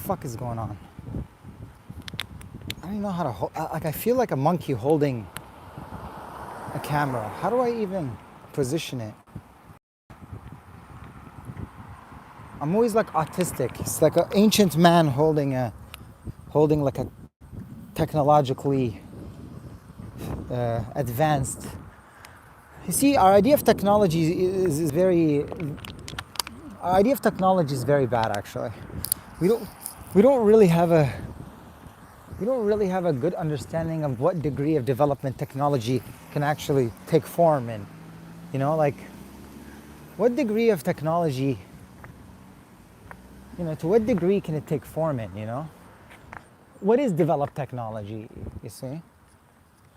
fuck is going on? I don't even know how to hold, like I feel like a monkey holding a camera. How do I even position it? I'm always like autistic. It's like an ancient man holding like a technologically advanced. You see, our idea of technology is very. Our idea of technology is very bad, actually. We don't. We don't really have a. We don't really have a good understanding of what degree of development technology can actually take form in. You know, like, what degree of technology. You know, to what degree can it take form in? You know, what is developed technology? You see.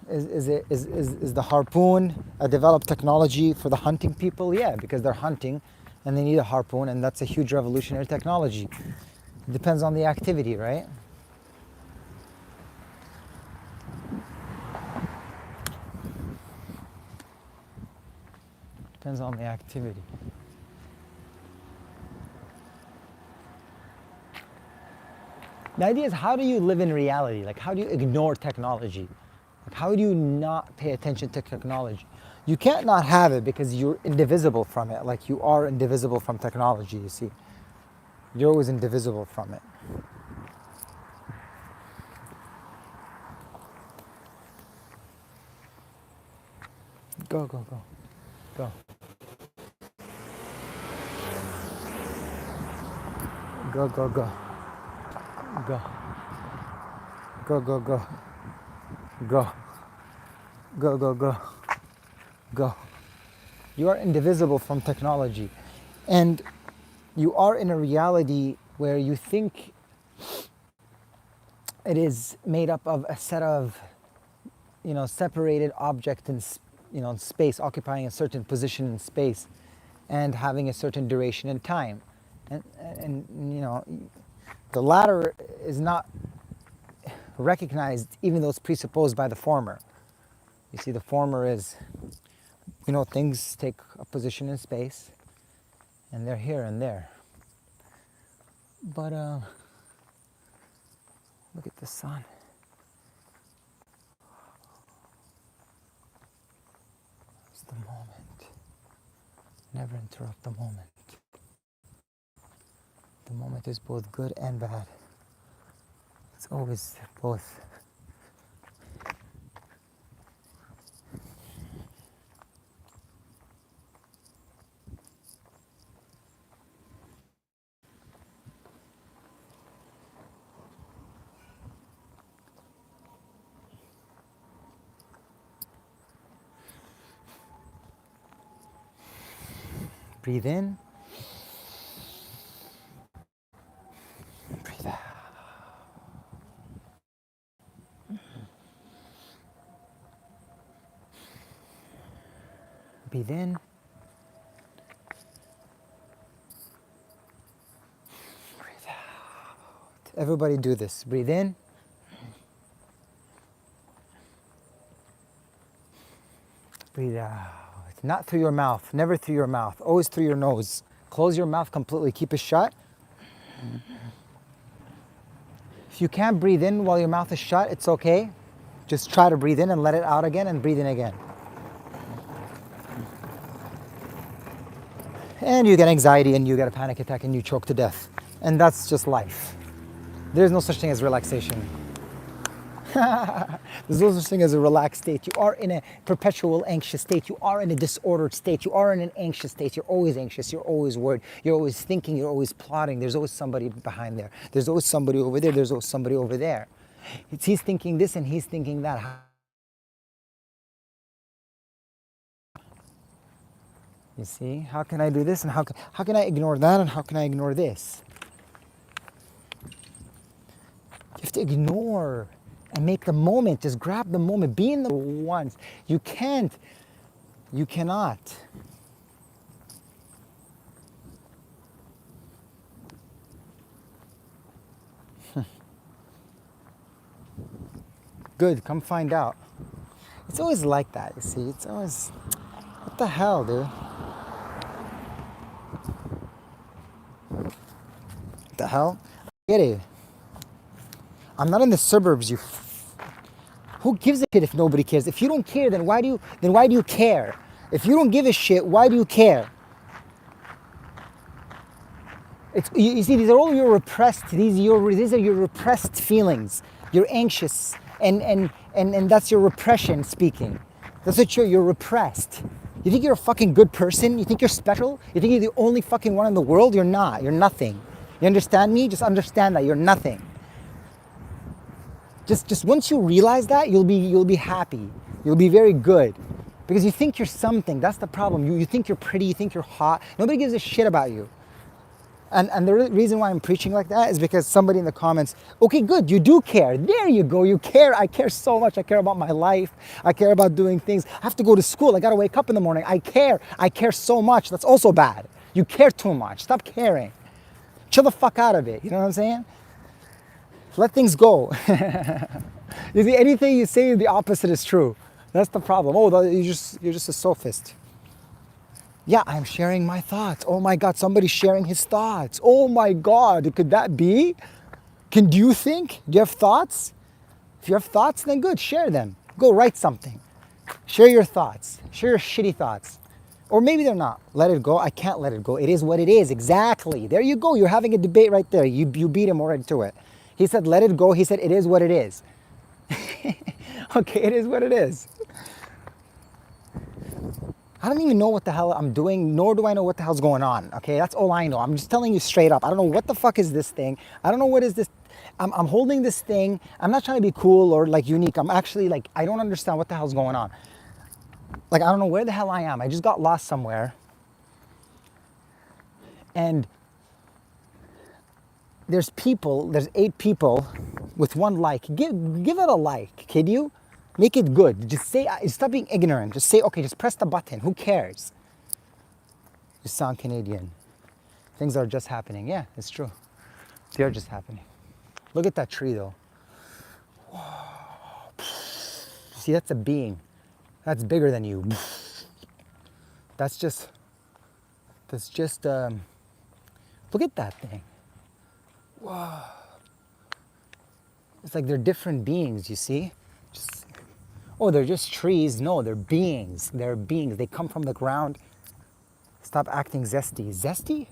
Is the harpoon a developed technology for the hunting people? Yeah, because they're hunting and they need a harpoon, and that's a huge revolutionary technology. It depends on the activity, right? Depends on the activity. The idea is, how do you live in reality? Like, how do you ignore technology? Like, how do you not pay attention to technology? You can't not have it because you're indivisible from it. Like, you are indivisible from technology, you see. You're always indivisible from it. Go, go, go. Go. Go, go, go. Go. Go, go, go. Go. Go, go, go. Go. You are indivisible from technology. And you are in a reality where you think it is made up of a set of, you know, separated objects in, you know, space, occupying a certain position in space and having a certain duration in time. And you know, the latter is not recognized, even though it's presupposed by the former. You see, the former is, you know, things take a position in space and they're here and there. But look at the sun. It's the moment. Never interrupt the moment. The moment is both good and bad. It's always both. Breathe in. Breathe out. Breathe in. Breathe out. Everybody do this. Breathe in. Breathe out. Not through your mouth. Never through your mouth. Always through your nose. Close your mouth completely. Keep it shut. If you can't breathe in while your mouth is shut, it's okay. Just try to breathe in and let it out again and breathe in again. And you get anxiety and you get a panic attack and you choke to death. And that's just life. There's no such thing as relaxation. There's no such thing as a relaxed state. You are in a perpetual anxious state. You are in a disordered state. You are in an anxious state. You're always anxious. You're always worried. You're always thinking. You're always plotting. There's always somebody behind there. There's always somebody over there. There's always somebody over there. He's thinking this and he's thinking that. You see, how can I do this and how can I ignore that and how can I ignore this? You have to ignore and make the moment, just grab the moment, be in the once. You can't, you cannot. Good, come find out. It's always like that, you see, it's always, what the hell, dude? What the hell? Get it. I'm not in the suburbs, who gives a shit if nobody cares? If you don't care, then why do you care? If you don't give a shit, why do you care? You see, these are all your repressed, these are your repressed feelings. You're anxious, and that's your repression speaking. That's what you're repressed. You think you're a fucking good person? You think you're special? You think you're the only fucking one in the world? You're not. You're nothing. You understand me? Just understand that you're nothing. Just once you realize that, you'll be happy. You'll be very good. Because you think you're something. That's the problem. You think you're pretty, you think you're hot. Nobody gives a shit about you. And the reason why I'm preaching like that is because somebody in the comments, okay, good, you do care. There you go, you care. I care so much. I care about my life. I care about doing things. I have to go to school. I got to wake up in the morning. I care. I care so much. That's also bad. You care too much. Stop caring. Chill the fuck out of it. You know what I'm saying? Let things go. You see, anything you say, the opposite is true. That's the problem. Oh, you're just a sophist. Yeah, I'm sharing my thoughts. Oh my God, somebody's sharing his thoughts. Oh my God, could that be? Do you think? Do you have thoughts? If you have thoughts, then good, share them. Go write something. Share your thoughts. Share your shitty thoughts. Or maybe they're not. Let it go. I can't let it go. It is what it is. Exactly. There you go. You're having a debate right there. You beat him already to it. He said, let it go. He said, it is what it is. Okay, it is what it is. I don't even know what the hell I'm doing, nor do I know what the hell's going on, okay? That's all I know. I'm just telling you straight up. I don't know what the fuck is this thing. I don't know what is this. I'm holding this thing. I'm not trying to be cool or like unique. I'm actually like, I don't understand what the hell's going on. Like, I don't know where the hell I am. I just got lost somewhere. And there's 8 people with 1 like. Give it a like, kid you? Make it good. Just say, stop being ignorant. Just say, okay, just press the button. Who cares? You sound Canadian. Things are just happening. Yeah, it's true. They are just happening. Look at that tree though. See, that's a being. That's bigger than you. That's just, look at that thing. Whoa. It's like they're different beings, you see? Oh, they're just trees. No, they're beings. They're beings. They come from the ground. Stop acting zesty. Zesty?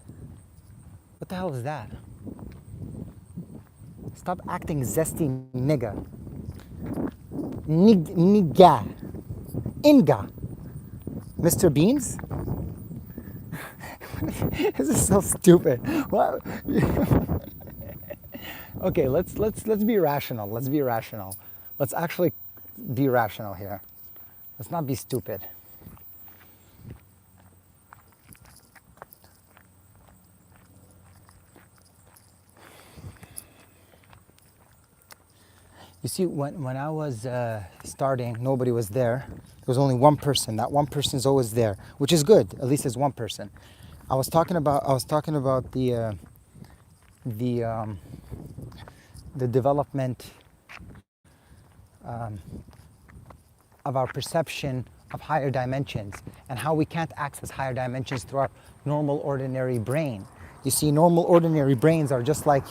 What the hell is that? Stop acting zesty, nigga. Nigga. Inga. Mr. Beans? This is so stupid. What? Okay, let's be rational. Let's be rational. Let's actually be rational here. Let's not be stupid. You see, when I was starting, nobody was there. There was only one person. That one person is always there, which is good. At least there's one person. I was talking about the development of our perception of higher dimensions and how we can't access higher dimensions through our normal ordinary brain. You see, normal ordinary brains are just like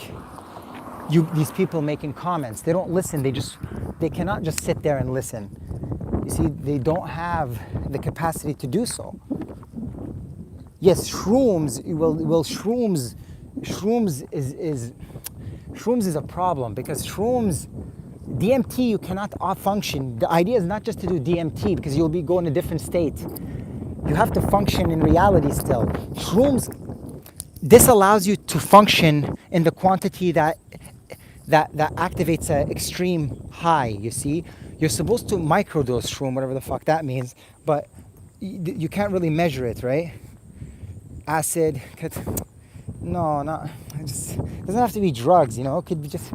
these people making comments. They don't listen. They cannot just sit there and listen. You see, they don't have the capacity to do so. Yes, shrooms. Shrooms is a problem because shrooms, DMT, you cannot function. The idea is not just to do DMT because you'll be going to a different state. You have to function in reality still. Shrooms, this allows you to function in the quantity that activates an extreme high, you see. You're supposed to microdose shroom, whatever the fuck that means, but you can't really measure it, right? Acid, no, not, it doesn't have to be drugs, you know, it could be just,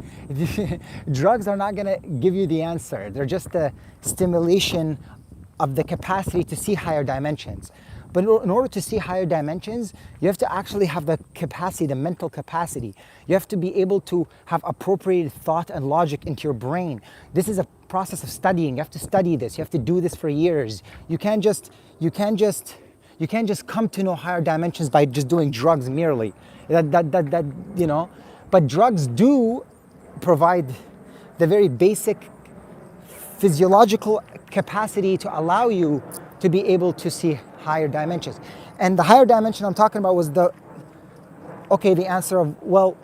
drugs are not gonna give you the answer. They're just a stimulation of the capacity to see higher dimensions. But in order to see higher dimensions, you have to actually have the capacity, the mental capacity. You have to be able to have appropriated thought and logic into your brain. This is a process of studying. You have to study this. You have to do this for years. You can't just come to know higher dimensions by just doing drugs merely. That you know. But drugs do provide the very basic physiological capacity to allow you to be able to see higher dimensions. And the higher dimension I'm talking about was the answer of, well,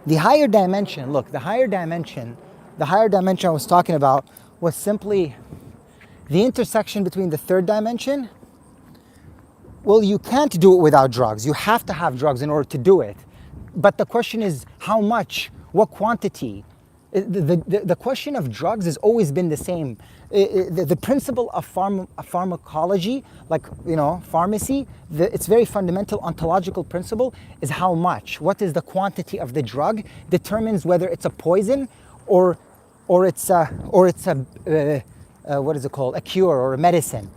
the higher dimension, look, the higher dimension I was talking about was simply the intersection between the third dimension. Well, you can't do it without drugs. You have to have drugs in order to do it. But the question is how much, what quantity? The question of drugs has always been the same. The principle of pharmacology, like, pharmacy, its very fundamental ontological principle is how much. What is the quantity of the drug determines whether it's a poison or it's a what is it called? A cure or a medicine.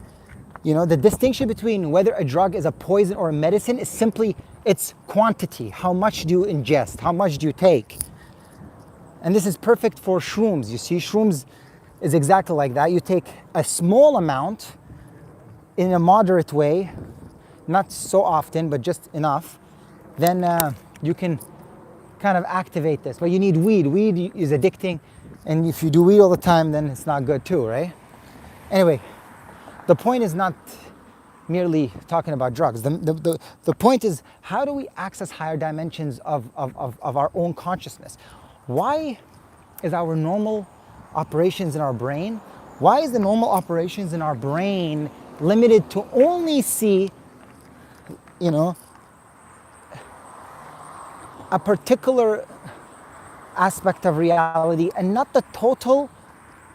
The distinction between whether a drug is a poison or a medicine is simply its quantity. How much do you ingest? How much do you take? And this is perfect for shrooms. You see, shrooms is exactly like that. You take a small amount in a moderate way, not so often, but just enough. Then you can kind of activate this. But you need weed. Weed is addicting. And if you do weed all the time, then it's not good too, right? Anyway, the point is not merely talking about drugs. The point is, how do we access higher dimensions of our own consciousness? Why is our normal operations in our brain, why is the normal operations in our brain limited to only see, a particular aspect of reality and not the total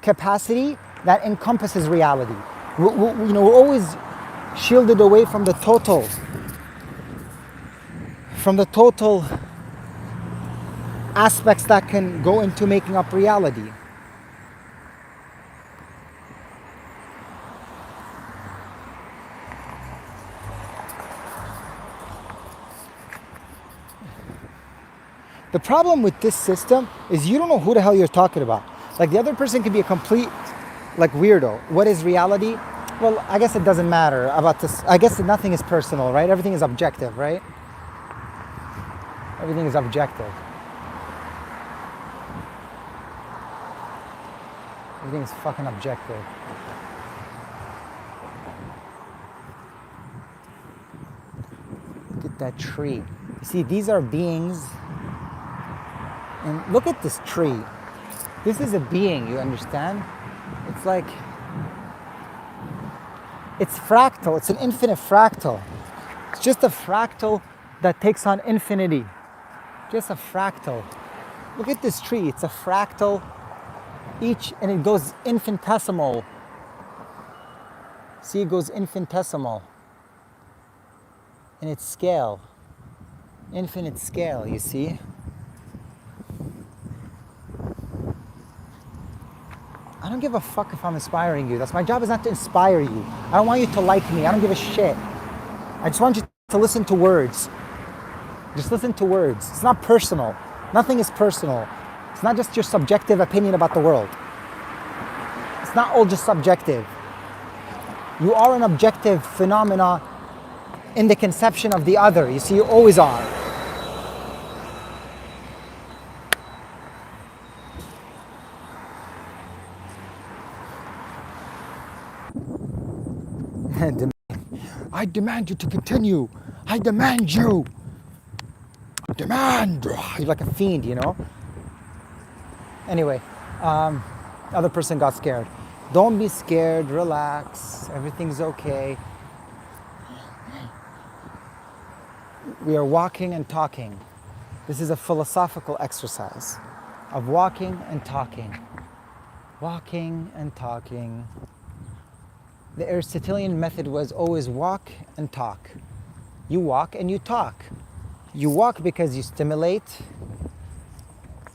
capacity that encompasses reality? We're always shielded away from the total aspects that can go into making up reality. The problem with this system is you don't know who the hell you're talking about. Like, the other person could be a complete, weirdo. What is reality? Well, I guess it doesn't matter about this. I guess nothing is personal, right? Everything is objective, right? Everything is objective. Everything is fucking objective. Look at that tree. You see, these are beings. And look at this tree. This is a being, you understand? It's like, it's fractal. It's an infinite fractal. It's just a fractal that takes on infinity. Just a fractal. Look at this tree. It's a fractal. And it goes infinitesimal. See, it goes infinitesimal in its scale. Infinite scale, you see? I don't give a fuck if I'm inspiring you. That's my job, is not to inspire you. I don't want you to like me. I don't give a shit. I just want you to listen to words. Just listen to words. It's not personal. Nothing is personal. It's not just your subjective opinion about the world. It's not all just subjective. You are an objective phenomena in the conception of the other. You see, you always are. I demand you to continue. I demand you. Demand. You're like a fiend, Anyway, other person got scared. Don't be scared. Relax. Everything's okay. We are walking and talking. This is a philosophical exercise of walking and talking. Walking and talking. The Aristotelian method was always walk and talk. You walk and you talk. You walk because you stimulate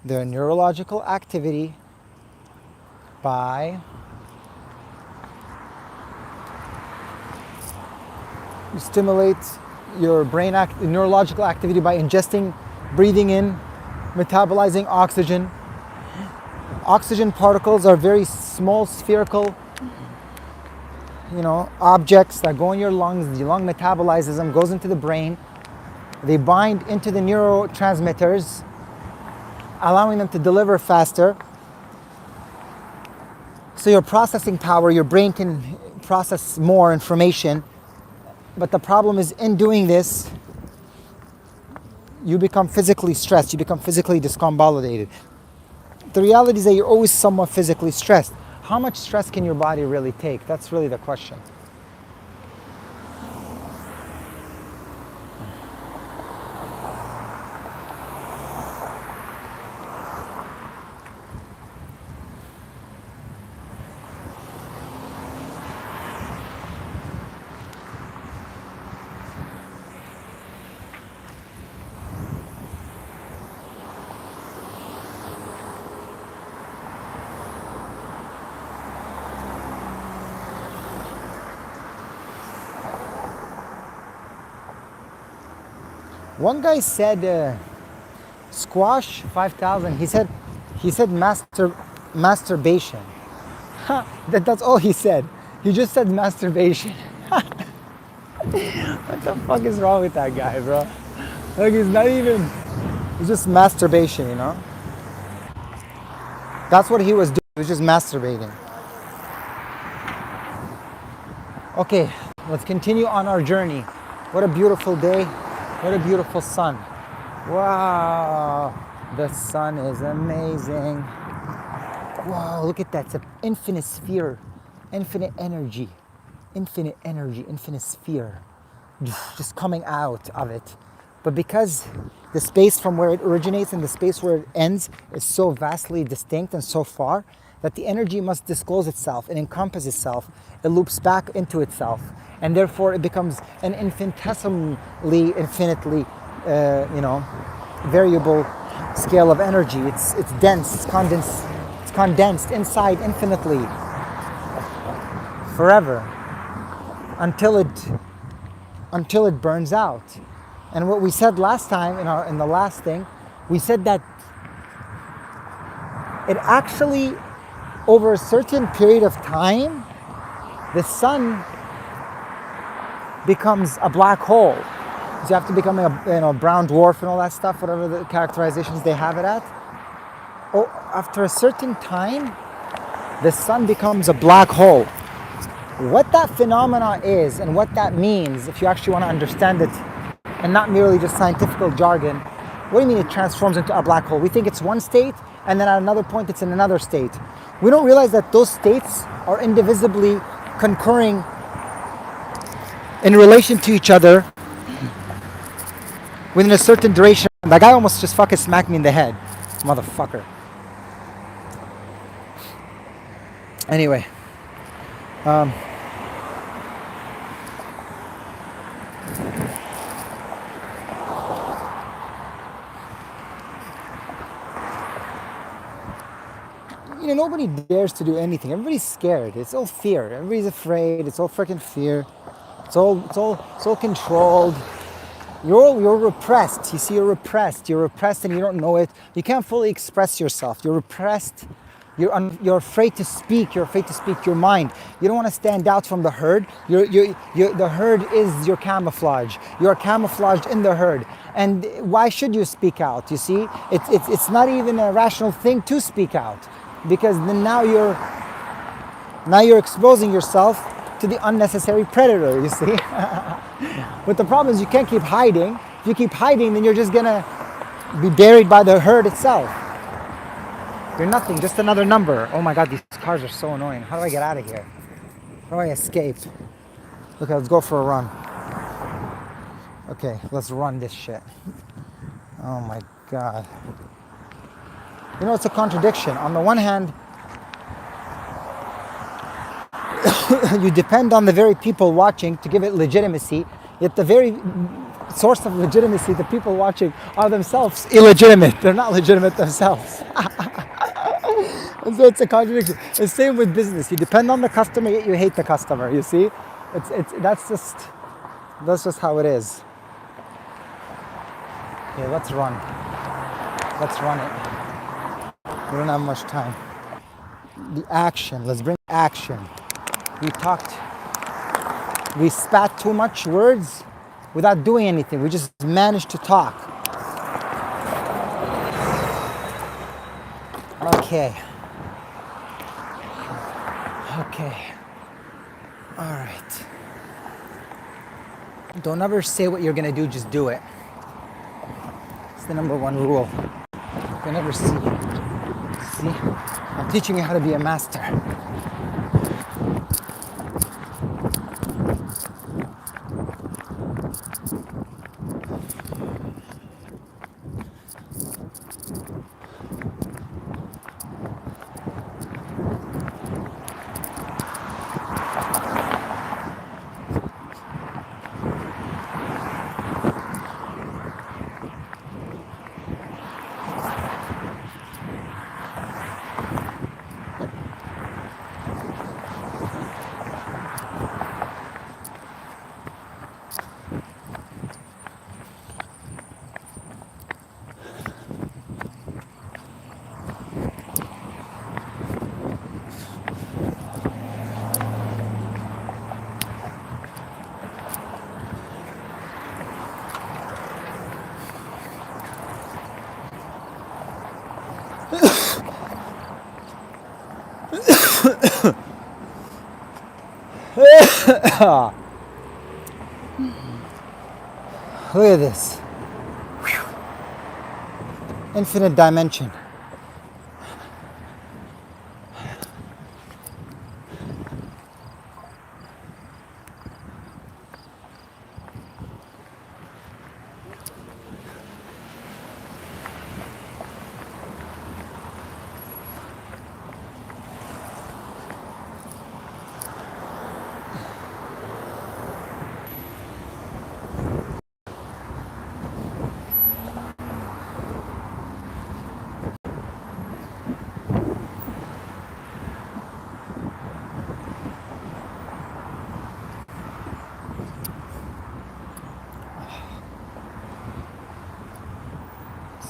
their neurological activity by you stimulate your brain neurological activity by ingesting, breathing in, metabolizing oxygen. Oxygen particles are very small, spherical, objects that go in your lungs. The lung metabolizes them, goes into the brain. They bind into the neurotransmitters allowing them to deliver faster. So your processing power, your brain can process more information. But the problem is, in doing this, you become physically stressed, you become physically discombobulated. The reality is that you're always somewhat physically stressed. How much stress can your body really take? That's really the question. One guy said squash 5,000. He said masturbation. That's all he said. He just said masturbation. What the fuck is wrong with that guy, bro? Like, it's just masturbation, you know? That's what he was doing. He was just masturbating. Okay, let's continue on our journey. What a beautiful day. What a beautiful sun. Wow, the sun is amazing. Wow, look at that. It's an infinite sphere, infinite energy, infinite sphere just coming out of it. But because the space from where it originates and the space where it ends is so vastly distinct and so far, that the energy must disclose itself and encompass itself. It loops back into itself, and therefore it becomes an infinitely variable scale of energy. It's dense, it's condensed inside infinitely, forever, until it burns out. And what we said last time in the last thing, we said that it actually, over a certain period of time, the sun becomes a black hole. So you have to become a brown dwarf and all that stuff, whatever the characterizations they have it at. Oh, after a certain time, the sun becomes a black hole. What that phenomena is and what that means, if you actually want to understand it, and not merely just scientific jargon, what do you mean it transforms into a black hole? We think it's one state, and then at another point it's in another state. We don't realize that those states are indivisibly concurring in relation to each other within a certain duration. That guy almost just fucking smacked me in the head, motherfucker. Anyway, nobody dares to do anything. Everybody's scared. It's all fear. Everybody's afraid. It's all freaking fear. It's all controlled. You're repressed. You see, you're repressed. You're repressed, and you don't know it. You can't fully express yourself. You're repressed. You're afraid to speak. You're afraid to speak your mind. You don't want to stand out from the herd. The herd is your camouflage. You're camouflaged in the herd. And why should you speak out? You see, it's not even a rational thing to speak out, because then now you're exposing yourself to the unnecessary predator. You see, but the problem is you can't keep hiding. If you keep hiding, then you're just gonna be buried by the herd itself. You're nothing, just another number. Oh my God, these cars are so annoying. How do I get out of here? How do I escape? Okay, let's go for a run. Okay, let's run this shit. Oh my God. You know, it's a contradiction. On the one hand, you depend on the very people watching to give it legitimacy, yet the very source of legitimacy, the people watching, are themselves illegitimate. They're not legitimate themselves. And so it's a contradiction. It's the same with business. You depend on the customer, yet you hate the customer. You see, that's just how it is. Okay, let's run. Let's run it. We don't have much time. The action. Let's bring action. We spat too much words without doing anything. We just managed to talk. Okay. Okay. All right. Don't ever say what you're gonna do, just do it. It's the number one rule. Don't ever see. See? I'm teaching you how to be a master. Look at this. Infinite dimension.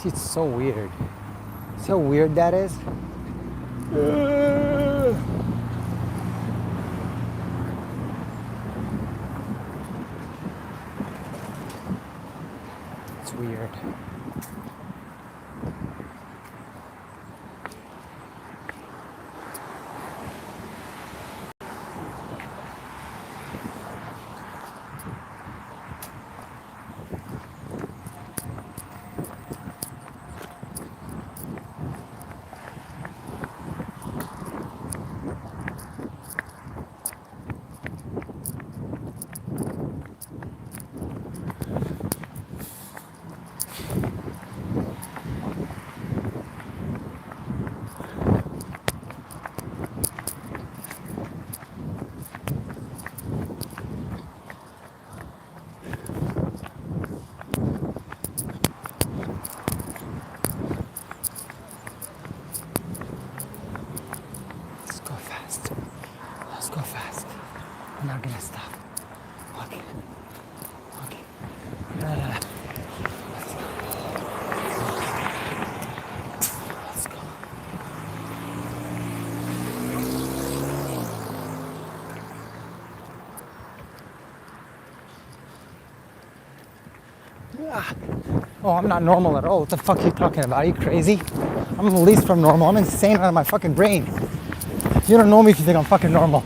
See, it's so weird. See how weird that is? It's weird. Let's go fast. Let's go fast. I'm not gonna stop. Okay. Okay. No, no, no. Let's go. Ah. Oh, I'm not normal at all. What the fuck are you talking about? Are you crazy? I'm the least from normal. I'm insane out of my fucking brain. You don't know me if you think I'm fucking normal.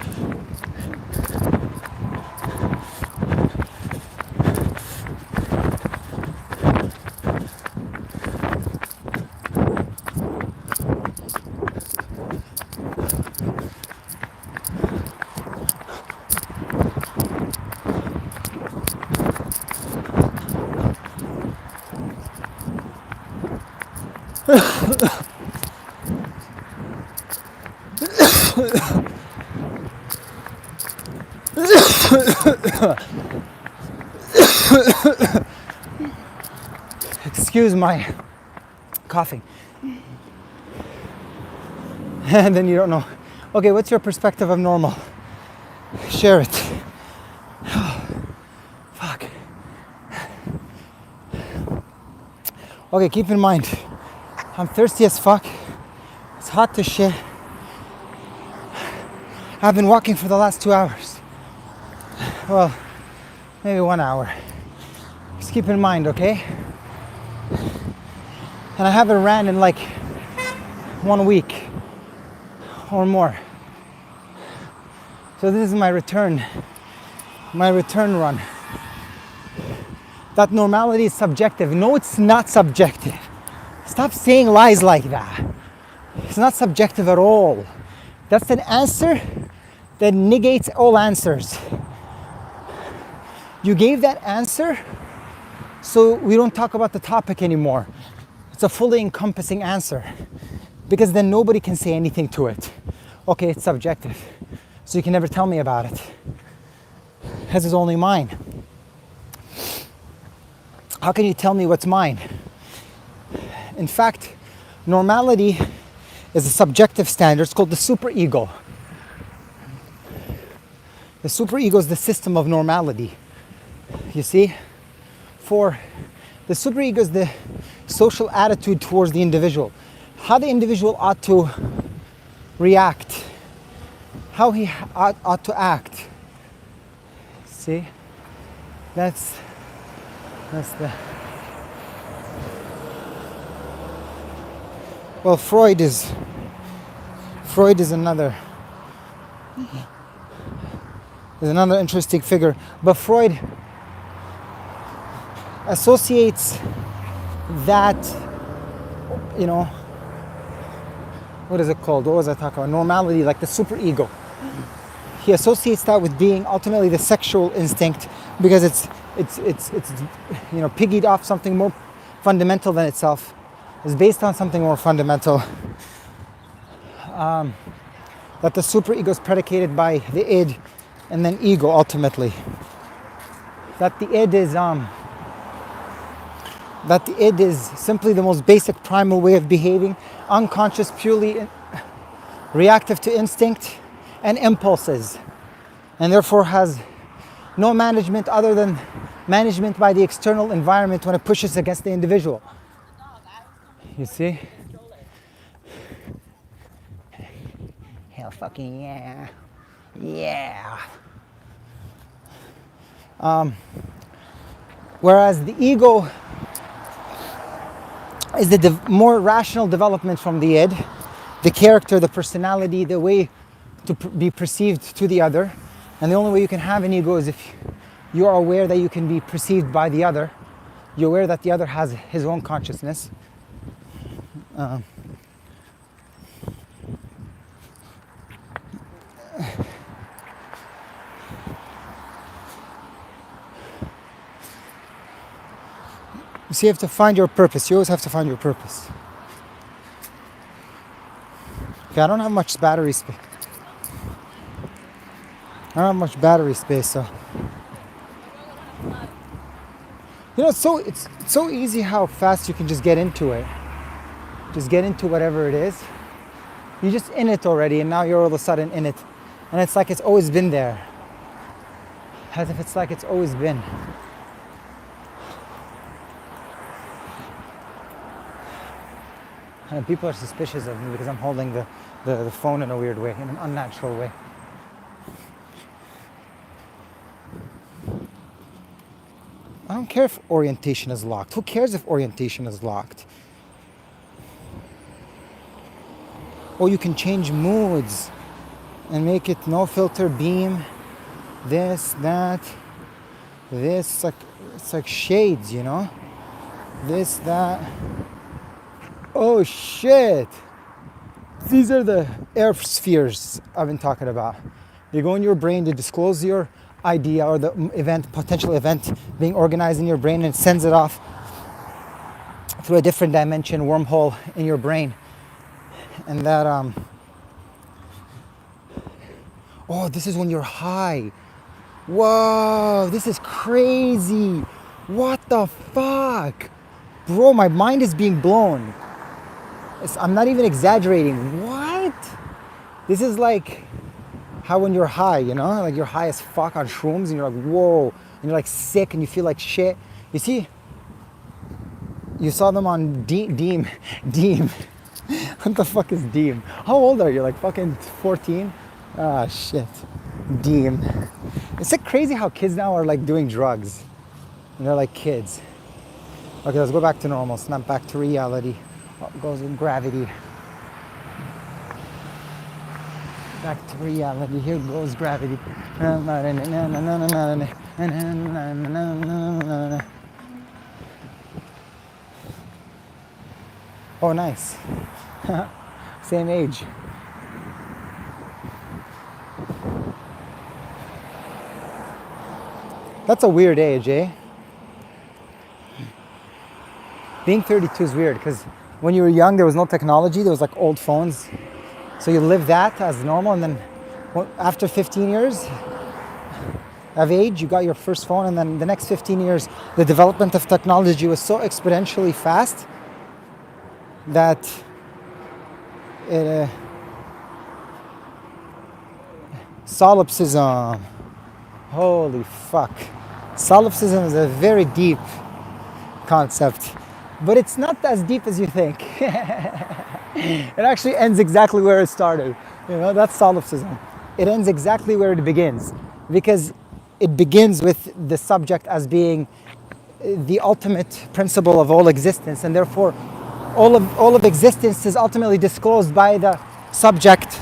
Excuse my coughing. And then you don't know. Okay, what's your perspective of normal? Share it. Fuck. Okay, keep in mind, I'm thirsty as fuck. It's hot to shit. I've been walking for the last 2 hours. Well, maybe 1 hour. Just keep in mind, okay? And I haven't ran in like 1 week or more. So this is my return run. That normality is subjective. No, it's not subjective. Stop saying lies like that. It's not subjective at all. That's an answer that negates all answers. You gave that answer, so we don't talk about the topic anymore. It's a fully encompassing answer, because then nobody can say anything to it. Okay, it's subjective, so you can never tell me about it, because it's only mine. How can you tell me what's mine? In fact, normality is a subjective standard. It's called the superego. The superego is the system of normality. You see? For the superego is the social attitude towards the individual. How the individual ought to react. How he ought to act. See? That's the... Well, Freud is another interesting figure. But Freud associates that, what is it called? What was I talking about? Normality, like the superego. He associates that with being ultimately the sexual instinct, because it's piggied off something more fundamental than itself. It's based on something more fundamental. That the superego is predicated by the id and then ego ultimately. That the id is simply the most basic primal way of behaving, unconscious, purely reactive to instinct and impulses, and therefore has no management other than management by the external environment when it pushes against the individual. You see? Hell fucking yeah. Yeah. Whereas the ego is the more rational development from the id, the character, the personality, the way to be perceived to the other. And the only way you can have an ego is if you are aware that you can be perceived by the other. You're aware that the other has his own consciousness. You see, you have to find your purpose. You always have to find your purpose. Okay, I don't have much battery space. So it's so easy how fast you can just get into it. Just get into whatever it is. You're just in it already, and now you're all of a sudden in it. And it's like it's always been there. As if it's like it's always been. And people are suspicious of me because I'm holding the phone in a weird way, in an unnatural way. I don't care if orientation is locked. Who cares if orientation is locked? Or you can change moods and make it no filter beam, this, that, this. It's like shades, This, that. Oh shit! These are the air spheres I've been talking about. They go in your brain, they disclose your idea or the potential event being organized in your brain, and sends it off through a different dimension, wormhole in your brain. And that, oh, this is when you're high. Whoa, this is crazy. What the fuck? Bro, my mind is being blown. I'm not even exaggerating. What? This is like how when you're high, like you're high as fuck on shrooms and you're like, whoa, and you're like sick and you feel like shit. You see, you saw them on Deem. What the fuck is Deem? How old are you? Like fucking 14? Ah, shit. Deem. It's like crazy how kids now are like doing drugs. And they're like kids. Okay, let's go back to normal. Snap back to reality. What goes with gravity? Back to reality. Here goes gravity. Oh, nice. Same age. That's a weird age, eh? Being 32 is weird because when you were young, there was no technology. There was like old phones. So you live that as normal, and then after 15 years of age, you got your first phone, and then the next 15 years, the development of technology was so exponentially fast that it, solipsism. Holy fuck. Solipsism is a very deep concept, but it's not as deep as you think. It actually ends exactly where it started. You know, that's solipsism. It ends exactly where it begins, because it begins with the subject as being the ultimate principle of all existence, and therefore all of existence is ultimately disclosed by the subject.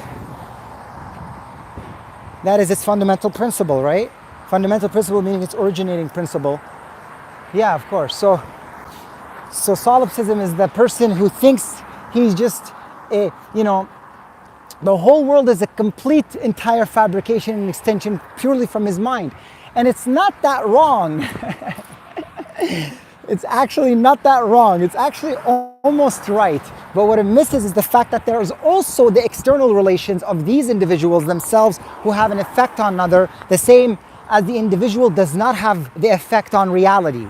That is its fundamental principle, right? Fundamental principle meaning its originating principle. Yeah, of course. So solipsism is the person who thinks he's just a, the whole world is a complete entire fabrication and extension purely from his mind. And it's not that wrong. It's actually not that wrong. It's actually almost right. But what it misses is the fact that there is also the external relations of these individuals themselves who have an effect on another, the same as the individual does not have the effect on reality.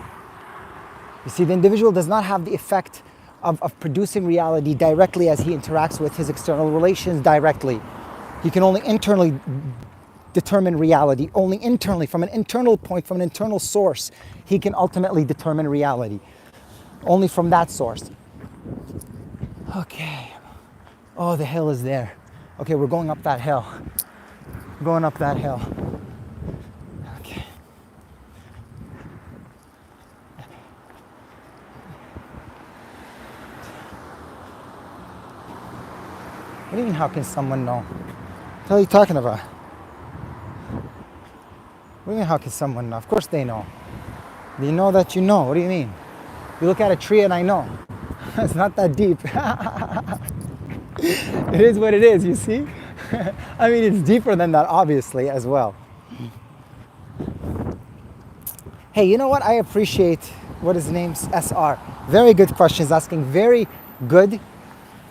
You see, the individual does not have the effect of producing reality directly as he interacts with his external relations directly. He can only internally determine reality. Only internally, from an internal point, from an internal source, he can ultimately determine reality. Only from that source. Okay. Oh, the hill is there. Okay, we're going up that hill. Going up that hill. Okay. What do you mean, how can someone know? What are you talking about? What do you mean, how can someone know? Of course they know. They know that you know. What do you mean? You look at a tree and I know. It's not that deep. It is what it is, you see? I mean, it's deeper than that, obviously, as well. Hey, you know what? I appreciate, what his name's SR. Very good questions, asking very good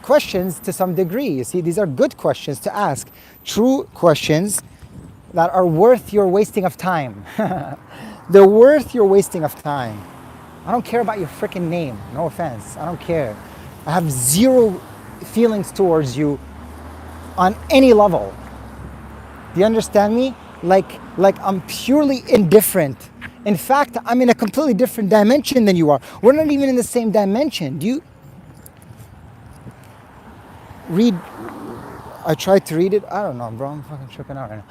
questions to some degree. You see, these are good questions to ask. True questions that are worth your wasting of time. They're worth your wasting of time. I don't care about your freaking name. No offense. I don't care. I have zero feelings towards you on any level. Do you understand me? Like I'm purely indifferent. In fact, I'm in a completely different dimension than you are. We're not even in the same dimension. Do you read? I tried to read it. I don't know, bro. I'm fucking tripping out right now.